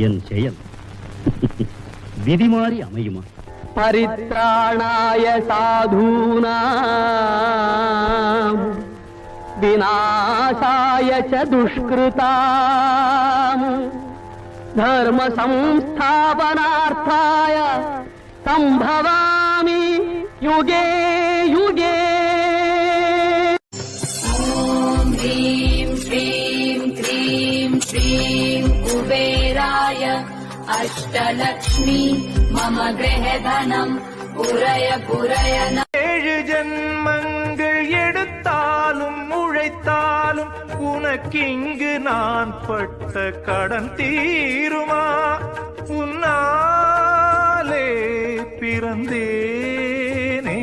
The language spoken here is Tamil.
என் செயல் விதி மாறி அமையுமா? பரித்ராணாய சாதூனாம் விநாசாய ச துஷ்கிருதாம் தர்ம சம்ஸ்தாபனார்த்தாய சம்பவாமி யுகே யுகே. ஓம் ह्रीं श्रीं क्रीं श्रीं कुबेराय अष्टलक्ष्मी मम गृहधनं पुरय पुरय. 7 ஜென்மங்கள் எடுத்தாலும் உழைத்தாலும் உனக்கிங்கு நான் பட்ட கடன் தீருமா? உன்னாலே பிறந்தேனே